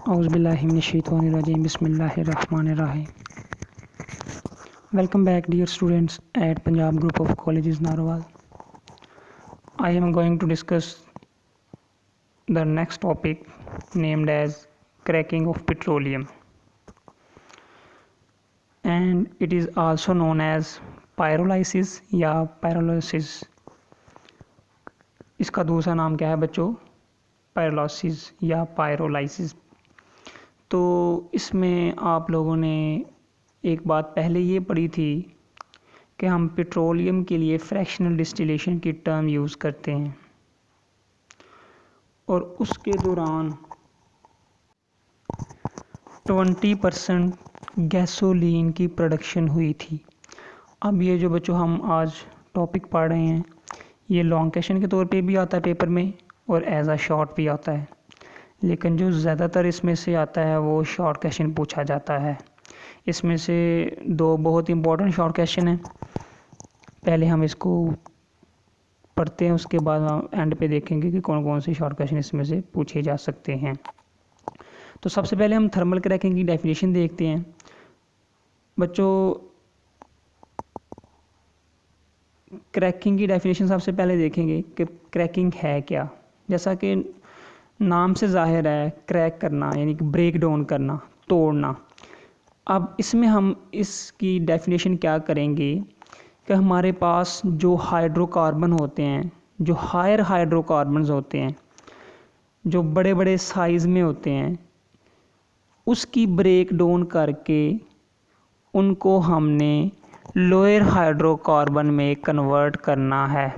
Auzubillahiminash-shaytanir-rajim. Bismillahir-rahmanir-rahim. Welcome back, dear students, at Punjab Group of Colleges, Narwal. I am going to discuss the next topic named as cracking of petroleum, and it is also known as pyrolysis या pyrolysis. इसका दूसरा नाम क्या है बच्चों? Pyrolysis या pyrolysis. तो इसमें आप लोगों ने एक बात पहले ये पढ़ी थी कि हम पेट्रोलियम के लिए फ्रैक्शनल डिस्टिलेशन की टर्म यूज़ करते हैं और उसके दौरान 20% गैसोलीन की प्रोडक्शन हुई थी। अब ये जो बच्चों हम आज टॉपिक पढ़ रहे हैं ये लॉन्ग क्वेश्चन के तौर पे भी आता है पेपर में और एज अ शॉर्ट भी आता है, लेकिन जो ज़्यादातर इसमें से आता है वो शॉर्ट क्वेश्चन पूछा जाता है। इसमें से दो बहुत इंपॉर्टेंट शॉर्ट क्वेश्चन हैं, पहले हम इसको पढ़ते हैं, उसके बाद हम एंड पे देखेंगे कि कौन कौन से शॉर्ट क्वेश्चन इसमें से पूछे जा सकते हैं। तो सबसे पहले हम थर्मल क्रैकिंग की डेफिनेशन देखते हैं। बच्चों क्रैकिंग की डेफिनेशन सबसे पहले देखेंगे कि क्रैकिंग है क्या। जैसा कि नाम से जाहिर है, क्रैक करना यानी कि ब्रेक डाउन करना, तोड़ना। अब इसमें हम इसकी डेफिनेशन क्या करेंगे कि हमारे पास जो हाइड्रोकार्बन होते हैं, जो हायर हाइड्रोकार्बन्स होते हैं, जो बड़े बड़े साइज़ में होते हैं, उसकी ब्रेक डाउन करके उनको हमने लोअर हाइड्रोकार्बन में कन्वर्ट करना है।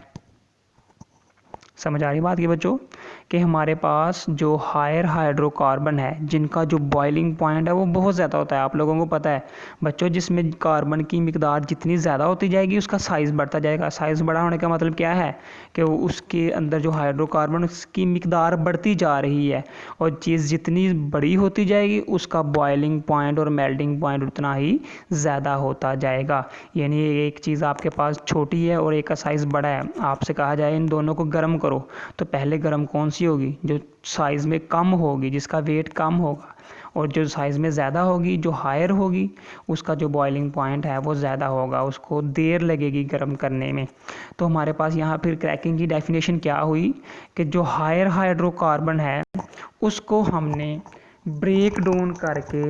समझ आ रही बात की बच्चों कि हमारे पास जो हायर हाइड्रोकार्बन है जिनका जो बॉइलिंग पॉइंट है वो बहुत ज़्यादा होता है। आप लोगों को पता है बच्चों, जिसमें कार्बन की मिकदार जितनी ज़्यादा होती जाएगी उसका साइज़ बढ़ता जाएगा। साइज़ बड़ा होने का मतलब क्या है कि उसके अंदर जो हाइड्रोकार्बन उसकी मिकदार बढ़ती जा रही है, और चीज़ जितनी बड़ी होती जाएगी उसका बॉइलिंग पॉइंट और मेल्टिंग पॉइंट उतना ही ज़्यादा होता जाएगा। यानी एक चीज़ आपके पास छोटी है और एक का साइज़ बड़ा है, आपसे कहा जाए इन दोनों को गर्म करो, तो पहले गर्म कौन सी होगी? जो साइज़ में कम होगी, जिसका वेट कम होगा, और जो साइज़ में ज़्यादा होगी, जो हायर होगी, उसका जो बॉइलिंग पॉइंट है वो ज़्यादा होगा, उसको देर लगेगी गर्म करने में। तो हमारे पास यहाँ फिर क्रैकिंग की डेफिनेशन क्या हुई कि जो हायर हाइड्रोकार्बन है उसको हमने ब्रेक डाउन करके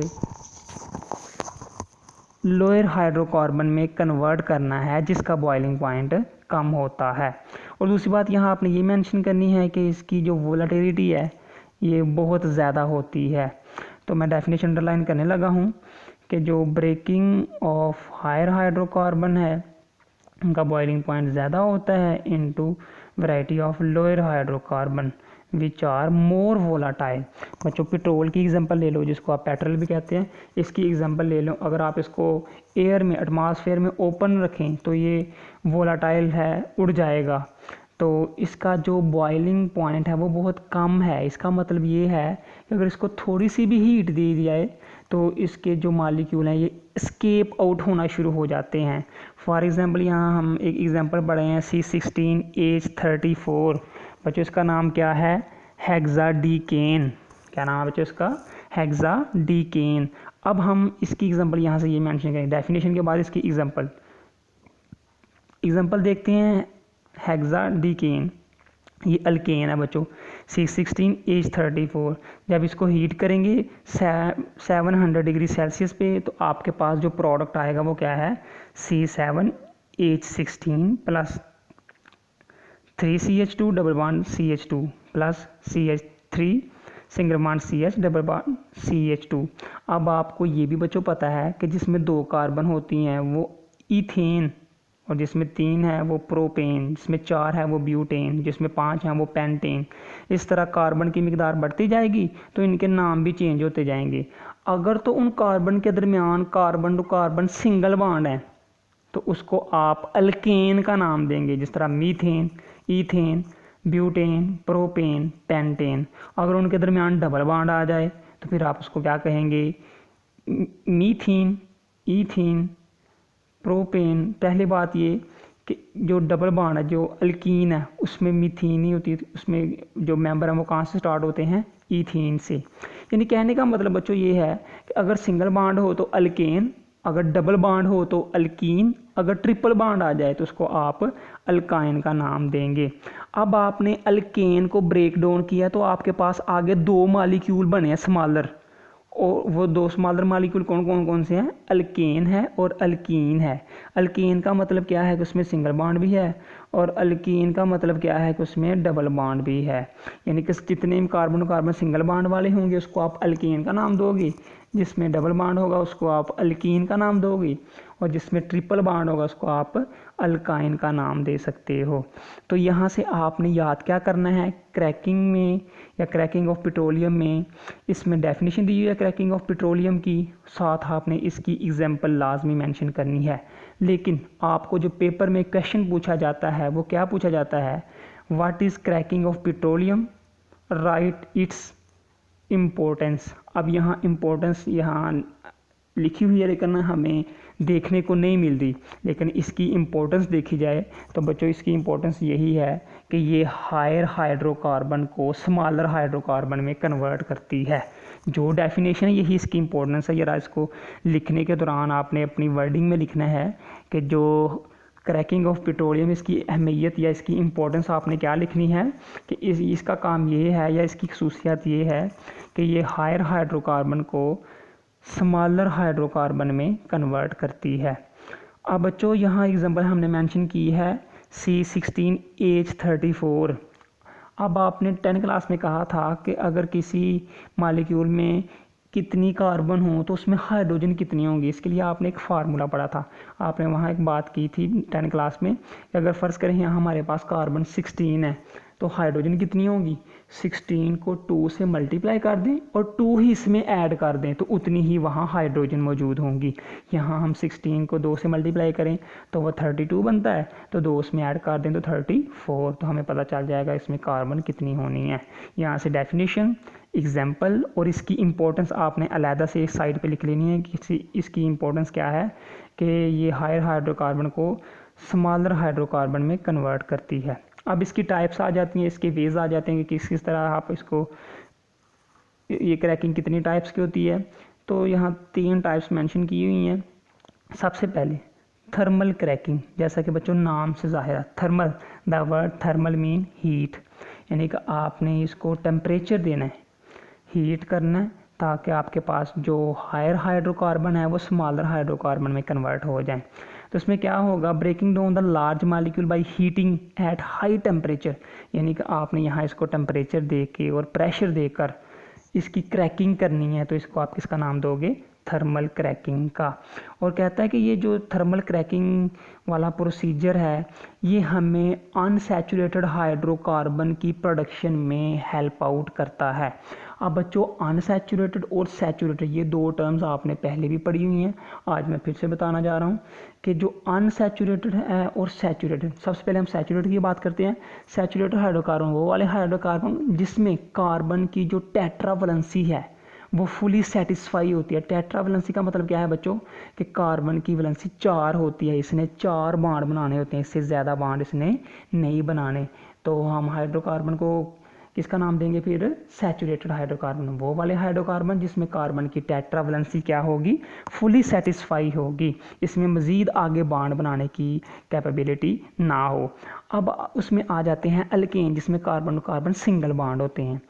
लोअर हाइड्रोकार्बन में कन्वर्ट करना है जिसका बॉइलिंग पॉइंट कम होता है। और दूसरी बात यहाँ आपने ये मेंशन करनी है कि इसकी जो वोलेटिलिटी है ये बहुत ज़्यादा होती है। तो मैं डेफिनेशन अंडरलाइन करने लगा हूँ कि जो ब्रेकिंग ऑफ हायर हाइड्रोकार्बन है उनका बॉइलिंग पॉइंट ज़्यादा होता है into variety of lower hydrocarbon which are more volatile. बच्चों पेट्रोल की एग्जांपल ले लो, जिसको आप पेट्रोल भी कहते हैं, इसकी एग्जांपल ले लो। अगर आप इसको एयर में, एटमॉस्फेयर में ओपन रखें तो ये वोलाटाइल है, उड़ जाएगा। तो इसका जो बॉइलिंग पॉइंट है वो बहुत कम है। इसका मतलब ये है कि अगर इसको थोड़ी सी भी हीट दे दी जाए तो इसके जो मालिक्यूल हैं ये एस्केप आउट होना शुरू हो जाते हैं। फॉर एग्जांपल यहाँ हम एक एग्जांपल पढ़े हैं C16H34। बच्चों इसका नाम क्या है? हेक्साडीकेन। क्या नाम है बच्चों इसका? हेक्साडीकेन। अब हम इसकी एग्जांपल यहाँ से ये मेंशन करेंगे डेफिनेशन के बाद इसकी एग्जांपल देखते हैं। हेक्साडीकेन ये अल्केन है बच्चों, C16H34। जब इसको हीट करेंगे 700 डिग्री सेल्सियस पे तो आपके पास जो प्रोडक्ट आएगा वो क्या है? C7H16 plus 3CH2 double bond CH2 plus CH3 single bond CH double bond CH2। अब आपको ये भी बच्चों पता है कि जिसमें 2 कार्बन होती हैं वो इथेन, और जिसमें 3 है वो प्रोपेन, जिसमें 4 है वो ब्यूटेन, जिसमें 5 है वो पेंटेन। इस तरह कार्बन की मिकदार बढ़ती जाएगी तो इनके नाम भी चेंज होते जाएंगे। अगर तो उन कार्बन के दरमियान carbon to carbon single bond है तो उसको आप अल्केन का नाम देंगे, जिस तरह methane, ethane, butane, propane, pentane. अगर उनके दरमियान डबल बॉन्ड आ जाए तो फिर आप उसको क्या कहेंगे? मीथीन, ईथीन, प्रोपेन। पहली बात ये कि जो डबल बॉन्ड है, जो अल्कीन है, उसमें मीथीन ही होती है, उसमें जो मेंबर हैं वो कहाँ से स्टार्ट होते हैं? ईथीन से। यानी कहने का मतलब बच्चों ये है कि अगर सिंगल बॉन्ड हो तो अल्केन, अगर डबल बॉन्ड हो तो अल्कीन, अगर ट्रिपल बॉन्ड आ जाए तो उसको आप अल्काइन का नाम देंगे। अब आपने अल्केन को ब्रेक डाउन किया तो आपके पास आगे 2 मालिक्यूल बने हैं स्मॉलर, और वो 2 स्मॉलर मालिक्यूल कौन से हैं? अल्केन है और अल्कीन है। अल्केन का मतलब क्या है कि उसमें सिंगल बॉन्ड भी है, और अल्कीन का मतलब क्या है कि उसमें डबल बॉन्ड भी है। यानी कि जितने कार्बन कार्बन सिंगल बॉन्ड वाले होंगे उसको आप अल्केन का नाम दोगे, जिसमें डबल बॉन्ड होगा उसको आप अल्कीन का नाम दोगे, और जिसमें ट्रिपल बॉन्ड होगा उसको आप अल्काइन का नाम दे सकते हो। तो यहाँ से आपने याद क्या करना है, क्रैकिंग में या क्रैकिंग ऑफ पेट्रोलियम में इसमें डेफिनेशन दी हुई है क्रैकिंग ऑफ पेट्रोलियम की, साथ आपने इसकी एग्जांपल लाजमी मेंशन करनी है। लेकिन आपको जो पेपर में क्वेश्चन पूछा जाता है वो क्या पूछा जाता है, what is cracking of petroleum, right its importance. अब यहाँ इम्पोर्टेंस यहाँ लिखी हुई है लेकिन हमें देखने को नहीं मिलती, लेकिन इसकी इम्पोर्टेंस देखी जाए तो बच्चों इसकी इम्पोर्टेंस यही है कि ये हायर हाइड्रोकार्बन को स्मॉलर हाइड्रोकार्बन में कन्वर्ट करती है। जो डेफिनेशन है यही इसकी इम्पोर्टेंस है। जरा इसको लिखने के दौरान आपने अपनी वर्डिंग में लिखना है कि जो क्रैकिंग ऑफ पेट्रोलियम इसकी अहमियत या इसकी इम्पोर्टेंस आपने क्या लिखनी है कि इसका काम ये है या इसकी खसूसियत ये है कि ये हायर हाइड्रोकार्बन को स्मॉलर हाइड्रोकार्बन में कन्वर्ट करती है। अब बच्चों यहाँ एग्जांपल हमने मेंशन की है C16H34। अब आपने 10 क्लास में कहा था कि अगर किसी मालिक्यूल में कितनी कार्बन हो तो उसमें हाइड्रोजन कितनी होंगी, इसके लिए आपने एक फार्मूला पढ़ा था। आपने वहाँ एक बात की थी 10 क्लास में कि अगर फ़र्ज़ करें यहाँ हमारे पास कार्बन 16 है तो हाइड्रोजन कितनी होंगी, 16 को 2 से मल्टीप्लाई कर दें और 2 ही इसमें ऐड कर दें तो उतनी ही वहाँ हाइड्रोजन मौजूद होंगी। यहाँ हम 16 को 2 से मल्टीप्लाई करें तो वो 32 बनता है, तो 2 उसमें ऐड कर दें तो 34, तो हमें पता चल जाएगा इसमें कार्बन कितनी होनी है। यहाँ से डेफिनेशन, एग्जाम्पल और इसकी इम्पोर्टेंस आपने अलहदा से एक साइड पे लिख लेनी है कि इसकी इम्पोर्टेंस क्या है कि ये हायर हाइड्रोकार्बन को स्मॉलर हाइड्रोकार्बन में कन्वर्ट करती है। अब इसकी टाइप्स आ जाती हैं, इसके वेज आ जाते हैं कि किस किस तरह आप इसको, ये क्रैकिंग कितनी टाइप्स की होती है। तो यहाँ 3 टाइप्स मेंशन की हुई हैं। सबसे पहले थर्मल क्रैकिंग, जैसा कि बच्चों नाम से ज़ाहिर है thermal, the word thermal mean heat, यानी कि आपने इसको टेम्परेचर देना है, हीट करना है ताकि आपके पास जो हायर हाइड्रोकार्बन है वो स्मॉलर हाइड्रोकार्बन में कन्वर्ट हो जाए। तो इसमें क्या होगा, breaking down the large molecule by heating at high temperature, यानी कि आपने यहाँ इसको टेम्परेचर दे के और प्रेशर देकर इसकी क्रैकिंग करनी है, तो इसको आप किसका नाम दोगे, थर्मल क्रैकिंग का। और कहता है कि ये जो थर्मल क्रैकिंग वाला प्रोसीजर है ये हमें अनसैचुरेटेड हाइड्रोकार्बन की प्रोडक्शन में हेल्प आउट करता है। अब बच्चों अनसैचुरेटेड और सैचुरेटेड ये 2 टर्म्स आपने पहले भी पढ़ी हुई हैं, आज मैं फिर से बताना जा रहा हूँ कि जो अनसैचुरेटेड है और सैचुरेटेड, सबसे पहले हम सैचुरेटेड की बात करते हैं। सैचुरेटेड हाइड्रोकार्बन वो वाले हाइड्रोकार्बन जिसमें कार्बन की जो टेट्रावलेंसी है वो फुली सेटिस्फाई होती है। टेट्रावलेंसी का मतलब क्या है बच्चों कि कार्बन की वैलेंसी 4 होती है, इसने 4 बॉन्ड बनाने होते हैं, इससे ज़्यादा बॉन्ड इसने नहीं बनाने। तो हम हाइड्रोकार्बन को किसका नाम देंगे फिर, सैचुरेटेड हाइड्रोकार्बन, वो वाले हाइड्रोकार्बन जिसमें कार्बन की टेट्रावलेंसी क्या होगी, फुली सेटिस्फाई होगी, इसमें मज़ीद आगे बॉन्ड बनाने की कैपेबिलिटी ना हो। अब उसमें आ जाते हैं अल्केन जिसमें कार्बन कार्बन सिंगल बॉन्ड होते हैं।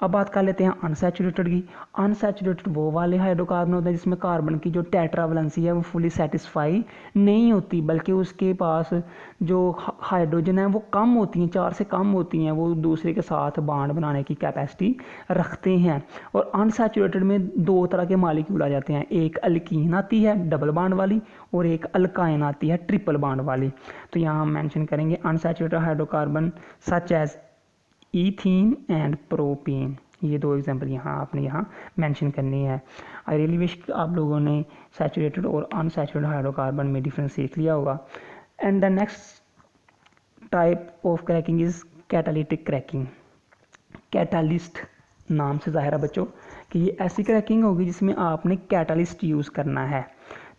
अब बात कर लेते हैं अनसैचुरेटेड की। अनसैचुरेटेड वो वाले हाइड्रोकार्बन होते हैं जिसमें कार्बन की जो टेट्रावलेंसी है वो फुली सेटिस्फाई नहीं होती, बल्कि उसके पास जो हाइड्रोजन है वो कम होती हैं, 4 से कम होती हैं, वो दूसरे के साथ बॉन्ड बनाने की कैपेसिटी रखते हैं। और अनसैचुरेटेड में 2 तरह के मालिक्यूल आ जाते हैं, एक अल्कीन आती है डबल बॉन्ड वाली और एक अल्काइन आती है ट्रिपल बॉन्ड वाली। तो यहाँ हम मेंशन करेंगे unsaturated hydrocarbon such as ethene and propene. ये 2 एग्जांपल यहाँ आपने यहाँ मेंशन करनी है। आई रियली विश आप लोगों ने सैचुरेटेड और अनसैचुरेटेड हाइड्रोकार्बन में डिफरेंस सीख लिया होगा। And the next type of cracking is catalytic cracking. Catalyst नाम से ज़ाहिर है बच्चों कि ये ऐसी क्रैकिंग होगी जिसमें आपने कैटालिस्ट यूज़ करना है।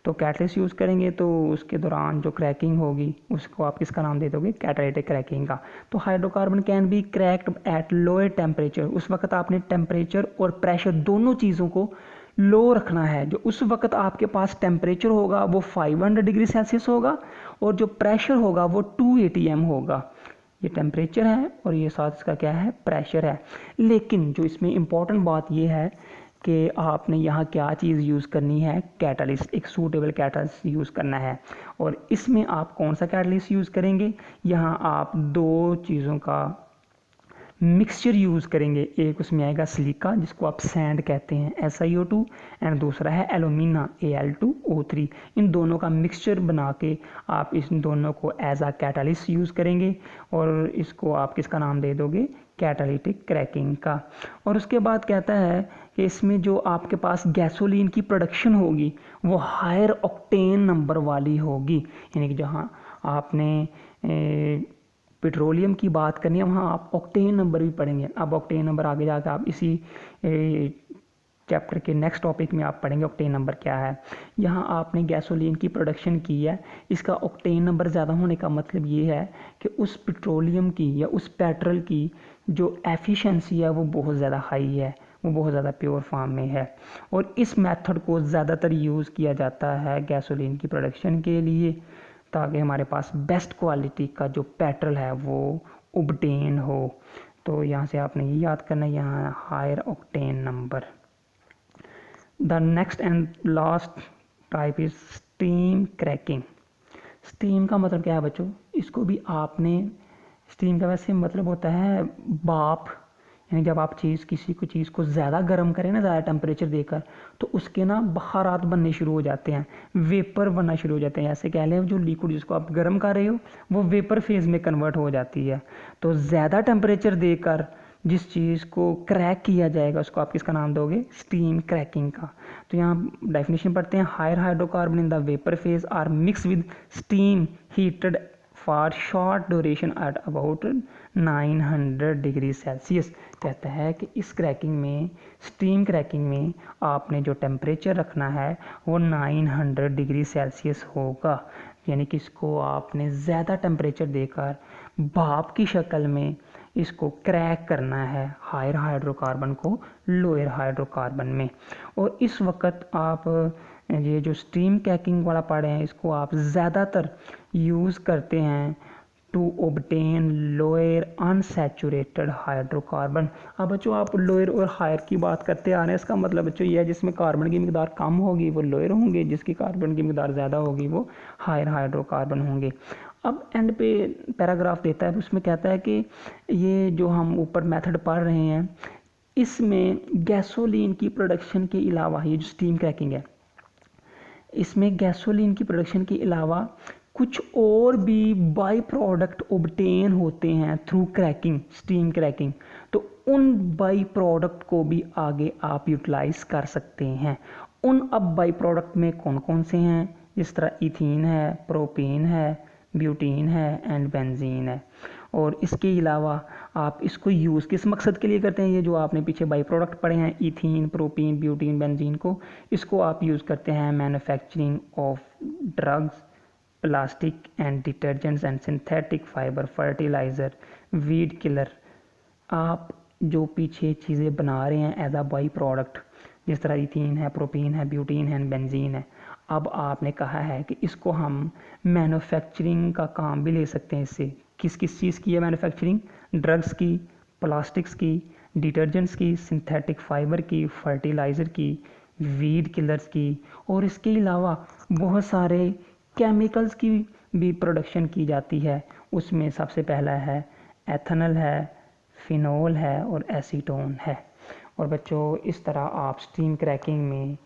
तो कैटलिस्ट यूज़ करेंगे तो उसके दौरान जो क्रैकिंग होगी उसको आप किसका नाम दे दोगे, कैटालिटिक क्रैकिंग का। तो hydrocarbon can be cracked at lower temperature, उस वक्त आपने टेम्परेचर और प्रेशर दोनों चीज़ों को लो रखना है। जो उस वक्त आपके पास टेम्परेचर होगा वो 500 डिग्री सेल्सियस होगा और जो प्रेशर होगा वो 2 atm होगा। ये टेम्परेचर है और ये साथ इसका क्या है, प्रेशर है। लेकिन जो इसमें इम्पॉर्टेंट बात ये है कि आपने यहाँ क्या चीज़ यूज़ करनी है, कैटलिस्ट, एक सूटेबल कैटलिस्ट यूज़ करना है। और इसमें आप कौन सा कैटलिस्ट यूज़ करेंगे, यहाँ आप दो चीज़ों का मिक्सचर यूज़ करेंगे। एक उसमें आएगा सिलिका जिसको आप सैंड कहते हैं SiO2, एंड दूसरा है एलुमिना Al2O3। इन दोनों का मिक्सचर बना के आप इस दोनों को एज आ कैटालिस्ट यूज़ करेंगे और इसको आप किसका नाम दे दोगे, कैटालिटिक क्रैकिंग का। और उसके बाद कहता है कि इसमें जो आपके पास गैसोलीन की प्रोडक्शन होगी वो हायर ऑक्टेन नंबर वाली होगी, यानी कि जहाँ आपने पेट्रोलियम की बात करनी है वहाँ आप ऑक्टेन नंबर भी पढ़ेंगे। अब ऑक्टेन नंबर आगे जाकर आप इसी चैप्टर के नेक्स्ट टॉपिक में आप पढ़ेंगे ऑक्टेन नंबर क्या है। यहाँ आपने गैसोलीन की प्रोडक्शन की है, इसका ऑक्टेन नंबर ज़्यादा होने का मतलब ये है कि उस पेट्रोलियम की या उस पेट्रोल की जो एफिशिएंसी है वो बहुत ज़्यादा हाई है, वो बहुत ज़्यादा प्योर फॉर्म में है। और इस मेथड को ज़्यादातर यूज़ किया जाता है गैसोलीन की प्रोडक्शन के लिए, ताकि हमारे पास बेस्ट क्वालिटी का जो पेट्रोल है वो ऑब्टेन हो। तो यहाँ से आपने ये याद करना है, यहाँ higher octane number. The next and last type is steam cracking. Steam का मतलब क्या है बच्चों, इसको भी आपने, स्टीम का वैसे मतलब होता है भाप, यानी जब आप किसी को चीज़ को ज़्यादा गर्म करें ना, ज़्यादा टेम्परेचर देकर, तो उसके ना बखारात बनने शुरू हो जाते हैं, वेपर बनना शुरू हो जाते हैं। ऐसे कह लें जो लिक्विड जिसको आप गर्म कर रहे हो वो वेपर फेज़ में कन्वर्ट हो जाती है। तो ज़्यादा टेम्परेचर देकर जिस चीज़ को क्रैक किया जाएगा उसको आप किसका नाम दोगे, स्टीम क्रैकिंग का। तो यहाँ डेफिनेशन पढ़ते हैं, higher hydrocarbon in the vapour phase are mix with steam heated for short duration at about 900 degree Celsius. कहता है कि इस क्रैकिंग में, स्टीम क्रैकिंग में आपने जो टेम्परेचर रखना है वो 900 डिग्री सेल्सियस होगा, यानी कि इसको आपने ज़्यादा टेम्परेचर देकर भाप की शक्ल में इसको क्रैक करना है, हायर हाइड्रोकार्बन को लोअर हाइड्रोकार्बन में। और इस वक्त आप ये जो स्टीम क्रैकिंग वाला पढ़े हैं इसको आप ज़्यादातर यूज़ करते हैं to obtain lower unsaturated hydrocarbon. अब बच्चों आप लोअर और हायर की बात करते आ रहे हैं, इसका मतलब बच्चों ये है जिसमें कार्बन की मिकदार कम होगी वो लोअर होंगे, जिसकी कार्बन की मिकदार ज़्यादा होगी वो हायर हाइड्रोकार्बन होंगे। अब एंड पे पैराग्राफ देता है, उसमें कहता है कि ये जो हम ऊपर मेथड पढ़ रहे हैं इसमें गैसोलीन की प्रोडक्शन के अलावा, ये जो स्टीम क्रैकिंग है इसमें गैसोलीन की प्रोडक्शन के अलावा कुछ और भी बाई प्रोडक्ट ऑब्टेन होते हैं थ्रू क्रैकिंग, स्टीम क्रैकिंग। तो उन बाई प्रोडक्ट को भी आगे आप यूटिलाइज कर सकते हैं। उन अब बाई प्रोडक्ट में कौन कौन से हैं, जिस तरह इथीन है, प्रोपेन है, ब्यूटीन है एंड बेंजीन है। और इसके अलावा आप इसको यूज़ किस मकसद के लिए करते हैं, ये जो आपने पीछे बाई प्रोडक्ट पढ़े हैं इथीन, प्रोपेन, ब्यूटीन, बेंजीन को, इसको आप यूज़ करते हैं manufacturing of drugs, plastic and detergents and synthetic fibre, fertiliser, weed killer. आप जो पीछे चीज़ें बना रहे हैं एज अ बाई प्रोडक्ट, जिस तरह इथीन है, प्रोपेन है, ब्यूटीन है, बेंजीन है, अब आपने कहा है कि इसको हम मैन्युफैक्चरिंग का काम भी ले सकते हैं इससे। किस किस चीज़ की है मैन्युफैक्चरिंग, ड्रग्स की, प्लास्टिक्स की, डिटर्जेंट्स की, सिंथेटिक फाइबर की, फर्टिलाइज़र की, वीड किलर्स की, और इसके अलावा बहुत सारे केमिकल्स की भी प्रोडक्शन की जाती है। उसमें सबसे पहला है एथेनॉल है, फिनोल है और एसीटोन है। और बच्चों इस तरह आप स्टीम क्रैकिंग में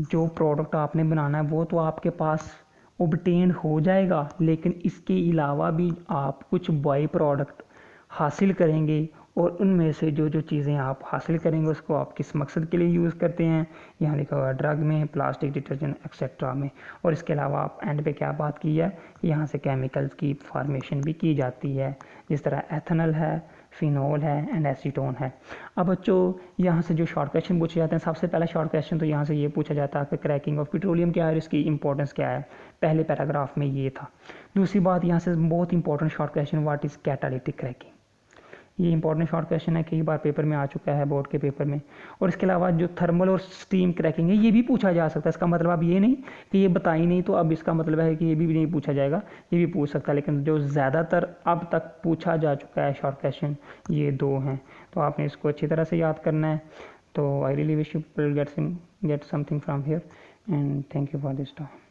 जो प्रोडक्ट आपने बनाना है वो तो आपके पास ऑब्टेन हो जाएगा, लेकिन इसके अलावा भी आप कुछ बाई प्रोडक्ट हासिल करेंगे और उनमें से जो जो चीज़ें आप हासिल करेंगे उसको आप किस मकसद के लिए यूज़ करते हैं, यहाँ लिखा हुआ है ड्रग में, प्लास्टिक, डिटर्जेंट एक्सेट्रा में। और इसके अलावा आप एंड पे क्या बात की है, यहाँ से केमिकल्स की फॉर्मेशन भी की जाती है, जिस तरह एथेनॉल है, फिनोल है एंड एसीटोन है। अब बच्चों यहाँ से जो शॉर्ट क्वेश्चन पूछे जाते हैं, सबसे पहला शॉर्ट क्वेश्चन तो यहाँ से ये पूछा जाता है कि क्रैकिंग ऑफ पेट्रोलियम क्या है और इसकी इंपॉर्टेंस क्या है। पहले पैराग्राफ में ये था। दूसरी बात यहाँ से बहुत important short question, what is catalytic cracking. ये इंपॉर्टेंट शॉर्ट क्वेश्चन है, कई बार पेपर में आ चुका है, बोर्ड के पेपर में। और इसके अलावा जो थर्मल और स्टीम क्रैकिंग है ये भी पूछा जा सकता है। इसका मतलब अब ये नहीं कि ये बताई नहीं तो अब इसका मतलब है कि ये भी नहीं पूछा जाएगा, ये भी पूछ सकता है। लेकिन जो ज़्यादातर अब तक पूछा जा चुका है शॉर्ट क्वेश्चन ये दो हैं, तो आपने इसको अच्छी तरह से याद करना है। तो I really wish you get something from here and thank you for this time.